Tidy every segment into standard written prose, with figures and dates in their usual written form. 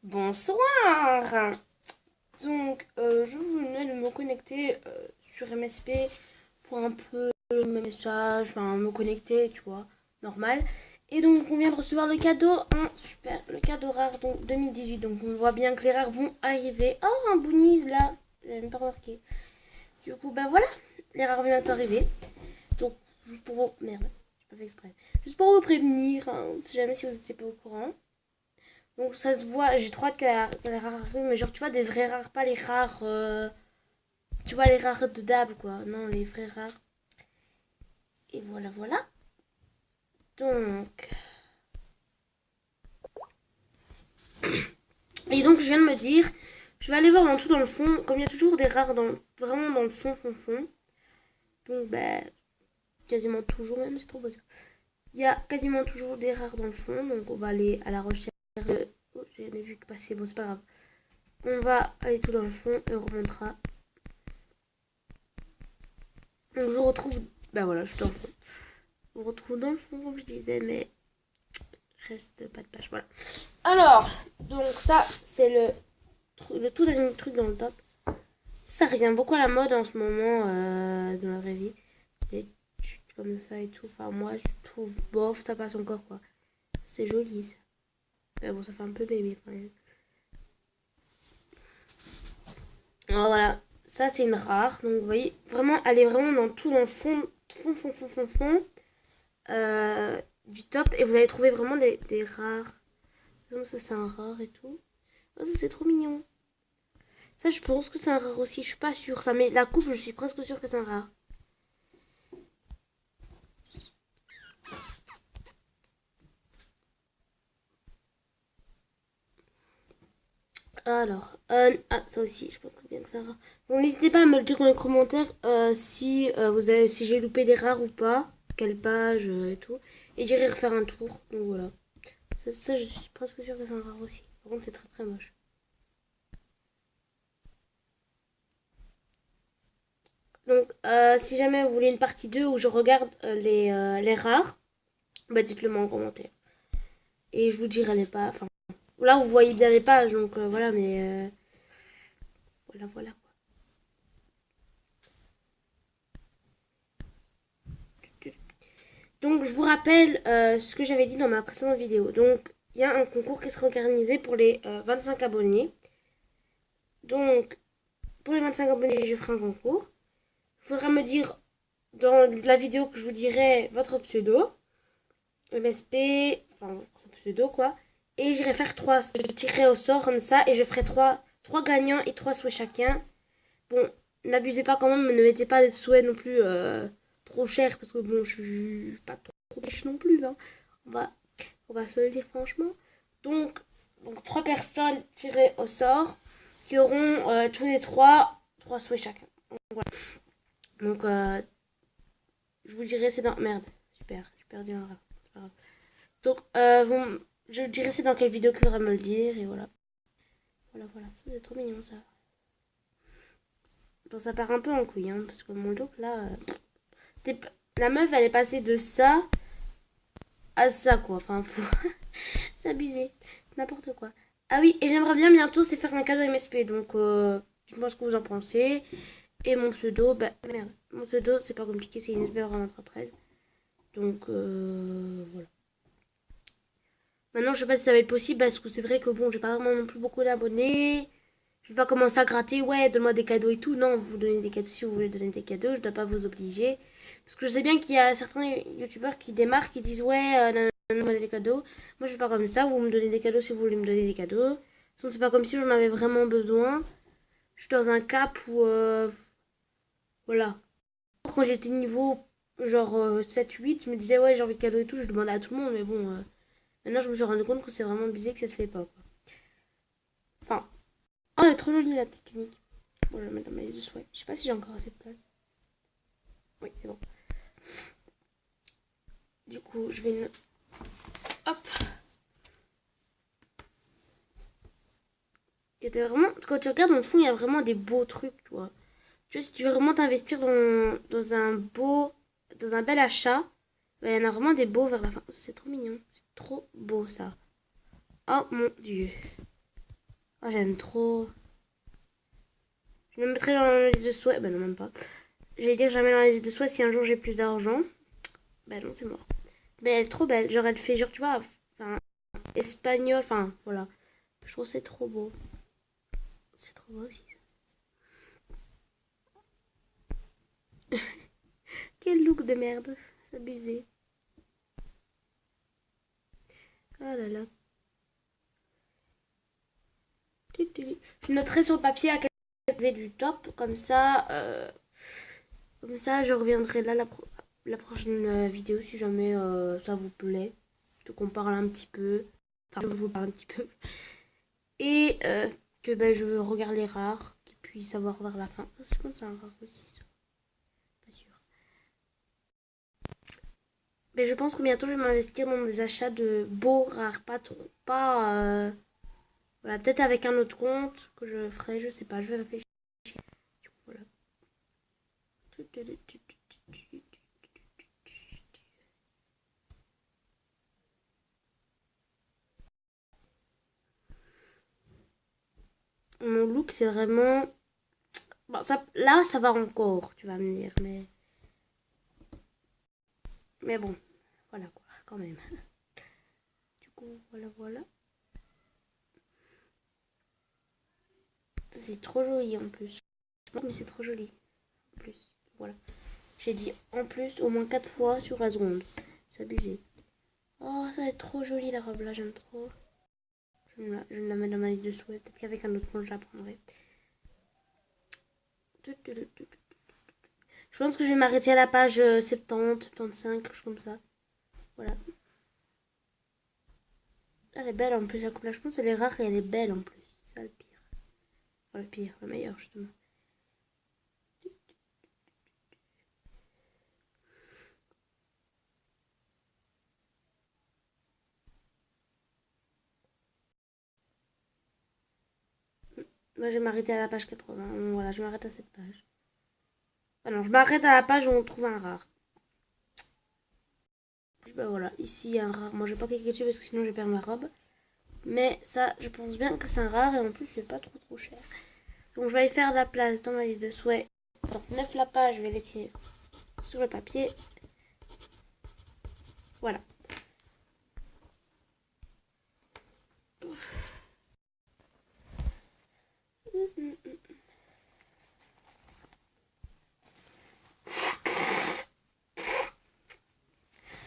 Bonsoir. Donc, je venais de me connecter sur MSP pour un peu mes messages, enfin me connecter, tu vois, normal. Et donc, on vient de recevoir le cadeau, super, le cadeau rare, donc 2018. Donc, on voit bien que les rares vont arriver. Oh, un boonies là, j'avais même pas remarqué. Du coup, bah voilà, les rares viennent d'arriver. Donc, juste pour vous, merde, j'ai pas fait exprès. Juste pour vous prévenir, si jamais si vous n'étiez pas au courant. Donc ça se voit, j'ai trop hâte qu'elle arrive, mais genre tu vois des vrais rares, pas les rares, tu vois les rares de Dab quoi, non les vrais rares. Et voilà voilà. Donc, et donc je viens de me dire, je vais aller voir en tout dans le fond, comme il y a toujours des rares vraiment dans le fond. Donc bah quasiment toujours même, c'est trop beau ça. Il y a quasiment toujours des rares dans le fond, donc on va aller à la recherche. Oh, j'ai vu que passer, bon c'est pas grave. On va aller tout dans le fond et on remontera. Donc je retrouve, bah voilà, je suis dans le fond. On retrouve dans le fond, comme je disais, mais reste pas de page. Voilà. Alors, donc ça, c'est le tout dernier truc dans le top. Ça revient beaucoup à la mode en ce moment dans la vraie vie. Les chutes comme ça et tout. Enfin, moi, je trouve bof, ça passe encore quoi. C'est joli ça. Mais bon, ça fait un peu baby quand même. Alors voilà, ça c'est une rare. Donc vous voyez, vraiment, elle est vraiment dans tout dans le fond. Du top. Et vous allez trouver vraiment des rares. Donc ça c'est un rare et tout. Oh, ça c'est trop mignon. Ça je pense que c'est un rare aussi, je suis pas sûre. Ça, mais la coupe je suis presque sûre que c'est un rare. Alors, ça aussi, je pense que bien que c'est un rare. Donc n'hésitez pas à me le dire dans les commentaires si si j'ai loupé des rares ou pas, quelle page et tout. Et j'irai refaire un tour. Donc voilà. Ça, je suis presque sûre que c'est un rare aussi. Par contre c'est très très moche. Donc si jamais vous voulez une partie 2 où je regarde les rares, bah dites-le moi en commentaire. Et je vous dirai les pas. Enfin, là vous voyez bien les pages, donc voilà, mais voilà. Donc je vous rappelle ce que j'avais dit dans ma précédente vidéo. Donc il y a un concours qui sera organisé pour les 25 abonnés. Donc pour les 25 abonnés, je ferai un concours. Il faudra me dire dans la vidéo que je vous dirai votre pseudo, MSP, enfin votre pseudo quoi. Et j'irai faire 3. Je tirerai au sort comme ça et je ferai 3 gagnants et 3 souhaits chacun. Bon, n'abusez pas quand même, ne mettez pas des souhaits non plus trop chers parce que bon, je suis pas trop riche non plus. Hein. On, va, on va se le dire franchement. Donc 3 personnes tirées au sort qui auront tous les 3 souhaits chacun. Donc je vous dirai c'est dans... Merde, super, j'ai perdu un rat. C'est pas grave. Donc je dirai c'est dans quelle vidéo qu'il faudra me le dire et voilà. Voilà. Ça c'est trop mignon ça. Bon, ça part un peu en couille, hein, parce que mon look là... la meuf, elle est passée de ça à ça, quoi. Enfin, faut s'abuser. N'importe quoi. Ah oui, et j'aimerais bien bientôt, c'est faire un cadeau MSP. Donc, dites-moi ce que vous en pensez. Et mon pseudo, bah, merde. Mon pseudo, c'est pas compliqué, c'est InesBR13. Donc, voilà. Maintenant, je sais pas si ça va être possible, parce que c'est vrai que bon, j'ai pas vraiment non plus beaucoup d'abonnés. Je vais pas commencer à gratter, ouais, donne-moi des cadeaux et tout. Non, vous donnez des cadeaux si vous voulez donner des cadeaux, je dois pas vous obliger. Parce que je sais bien qu'il y a certains youtubeurs qui démarquent, qui disent, ouais, donne-moi des cadeaux. Moi, je suis pas comme ça, vous me donnez des cadeaux si vous voulez me donner des cadeaux. Sinon, c'est pas comme si j'en avais vraiment besoin. Je suis dans un cap où, voilà. Quand j'étais niveau, genre 7-8, je me disais, ouais, j'ai envie de cadeaux et tout, je demandais à tout le monde, mais bon, maintenant, je me suis rendu compte que c'est vraiment abusé, que ça se fait pas, quoi. Enfin, oh, elle est trop jolie, la petite tunique. Bon, je vais la mettre dans ma liste de souhaits. Je sais pas si j'ai encore assez de place. Oui, c'est bon. Du coup, je vais... Hop. Vraiment... Quand tu regardes dans le fond, il y a vraiment des beaux trucs, tu vois. Tu vois, si tu veux vraiment t'investir dans un beau... Dans un bel achat, bah, il y en a vraiment des beaux vers la fin. C'est trop mignon. C'est trop beau, ça. Oh, mon Dieu. Ah, j'aime trop. Je me mettrai dans la liste de souhaits. Ben non, même pas. J'allais dire que j'en mets dans la liste de souhaits si un jour j'ai plus d'argent. Ben non, c'est mort. Mais elle est trop belle. Genre, elle fait, genre, tu vois, enfin, espagnol. Enfin, voilà. Je trouve que c'est trop beau. C'est trop beau aussi. Quel look de merde. C'est abusé. Oh là là. Je noterai sur le papier à quel point du top. Comme ça, je reviendrai là la prochaine vidéo si jamais ça vous plaît. Donc on parle un petit peu. Enfin, je vous parle un petit peu. Et que ben, je regarde les rares, qui puissent avoir vers la fin. Ah, c'est comme ça un rare aussi, ça. Pas sûr. Mais je pense que bientôt je vais m'investir dans des achats de beaux rares, pas trop. Pas. Voilà, peut-être avec un autre compte que je ferai, je sais pas, je vais réfléchir. Voilà. Mon look, c'est vraiment. Bon, ça, là, ça va encore, tu vas me dire, mais bon, voilà quoi, quand même. Du coup, voilà, voilà. C'est trop joli en plus. Mais c'est trop joli. En plus, voilà. J'ai dit en plus au moins 4 fois sur la seconde. C'est abusé. Oh, ça va être trop joli la robe là, j'aime trop. Je me la mets dans ma liste de souhaits. Peut-être qu'avec un autre compte, je la prendrai. Je pense que je vais m'arrêter à la page 70, 75, quelque chose comme ça. Voilà. Elle est belle en plus, la coupe là. Je pense qu'elle est rare et elle est belle en plus. C'est ça le pire. Enfin, le pire, le meilleur justement. Moi, je vais m'arrêter à la page 80. Voilà, je m'arrête à cette page. Ah non, je m'arrête à la page où on trouve un rare. Ben voilà, ici il y a un rare. Moi, je vais pas cliquer dessus parce que sinon je perds ma robe. Mais ça, je pense bien que c'est un rare et en plus, c'est pas trop cher. Donc, je vais aller faire de la place dans ma liste de souhaits. Donc, 9 la page, je vais l'écrire sur le papier. Voilà.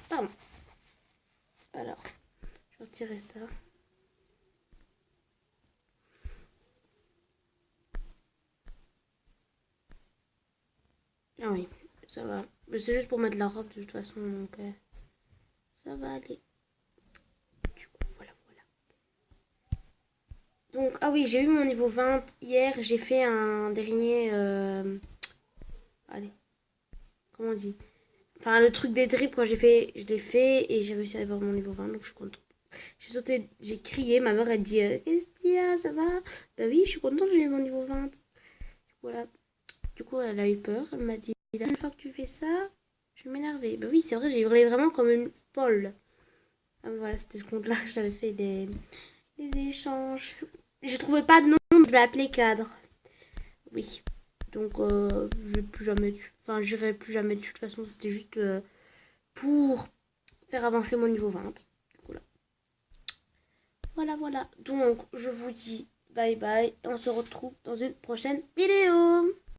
Pardon. Alors, je vais retirer ça. Ah oui, ça va. C'est juste pour mettre la robe de toute façon, donc ça va aller. Du coup, voilà, voilà. Donc, ah oui, j'ai eu mon niveau 20 hier. J'ai fait un dernier... allez, comment on dit? Enfin, le truc des drips, quand je l'ai fait et j'ai réussi à avoir mon niveau 20, donc je suis contente. J'ai sauté, j'ai crié, ma mère elle dit qu'est-ce qu'il y a, ça va? Bah oui, je suis contente, j'ai eu mon niveau 20. Voilà. Du coup, elle a eu peur, elle m'a dit la dernière fois que tu fais ça, je vais m'énerver. Bah oui, c'est vrai, j'ai hurlé vraiment comme une folle. Ah, voilà, c'était ce compte-là que j'avais fait les échanges. Je trouvais pas de nom, je l'ai appelé cadre. Oui. Donc, je vais plus jamais enfin, j'irai plus jamais dessus. De toute façon, c'était juste pour faire avancer mon niveau 20. Voilà. Voilà, voilà. Donc, je vous dis bye bye. Et on se retrouve dans une prochaine vidéo.